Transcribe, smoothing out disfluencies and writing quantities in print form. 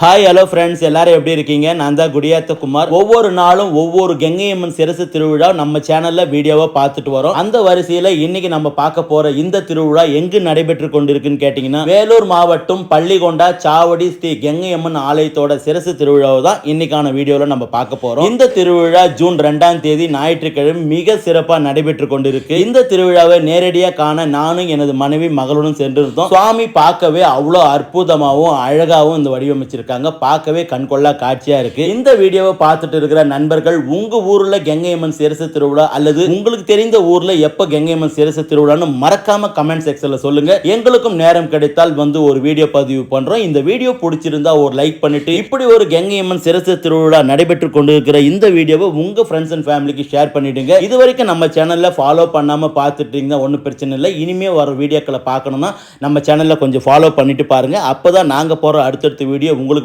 Hi hello friends, எல்லாரும் எப்படி இருக்கீங்க? நான் தான் குடியாத்த குமார். ஒவ்வொரு நாளும் ஒவ்வொரு கங்கையம்மன் சிரசு திருவிழா நம்ம சேனல்ல வீடியோவா பார்த்துட்டு வரோம். அந்த வரிசையில இன்னைக்கு நம்ம பார்க்க போற இந்த திருவிழா எங்கு நடைபெற்று கொண்டிருக்குன்னு கேட்டீங்கன்னா, வேலூர் மாவட்டம் பள்ளிகொண்டா சாவடி ஸ்ரீ கங்கையம்மன் ஆலயத்தோட சிரசு திருவிழாவை தான் இன்னைக்கான வீடியோல நம்ம பார்க்க போறோம். இந்த திருவிழா ஜூன் 2ஆம் தேதி ஞாயிற்றுக்கிழமை மிக சிறப்பாக நடைபெற்று கொண்டிருக்கு. இந்த திருவிழாவை நேரடியாக காண நானும் எனது மனைவி மகளுடன் சென்றிருந்தோம். சுவாமி பார்க்கவே அவ்வளோ அற்புதமாகவும் அழகாகவும் இந்த வடிவமைச்சிருக்காங்க. பார்க்கவே கண்கொள்ளா காட்சியா இருக்கு. இந்த வீடியோவை பார்த்துட்டு இருக்கிற நண்பர்கள், உங்க ஊர்ல கங்கையம்மன் சிரசு திருவிழா அல்லது உங்களுக்கு தெரிந்த ஊர்ல எப்ப கங்கையம்மன் சிரசு திருவிழான்னு மறக்காம கமெண்ட் செக்ஷன்ல சொல்லுங்க. எங்களுக்கும் நேரம் கிடைத்தால் வந்து ஒரு வீடியோ பதிவு பண்றோம். இந்த வீடியோ பிடிச்சிருந்தா ஒரு லைக் பண்ணிட்டு, இப்படி ஒரு கங்கையம்மன் சிரசு திருவிழா நடைபெற்று கொண்டிருக்கிற இந்த வீடியோவை உங்க ஃப்ரெண்ட்ஸ் அண்ட் ஃபேமிலிக்கு ஷேர் பண்ணிடுங்க. இதுவரைக்கும் நம்ம சேனல்ல ஃபாலோ பண்ணாம பார்த்துட்டு இருந்தா ஒன்றும் பிரச்சனை இல்லை. இனிமே வர வீடியோக்களை பார்க்கணும்னா நம்ம சேனல்ல கொஞ்சம் ஃபாலோ பண்ணிட்டு பாருங்க. அப்பதான் நாங்க போற அடுத்தடுத்த வீடியோ உங்களுக்கு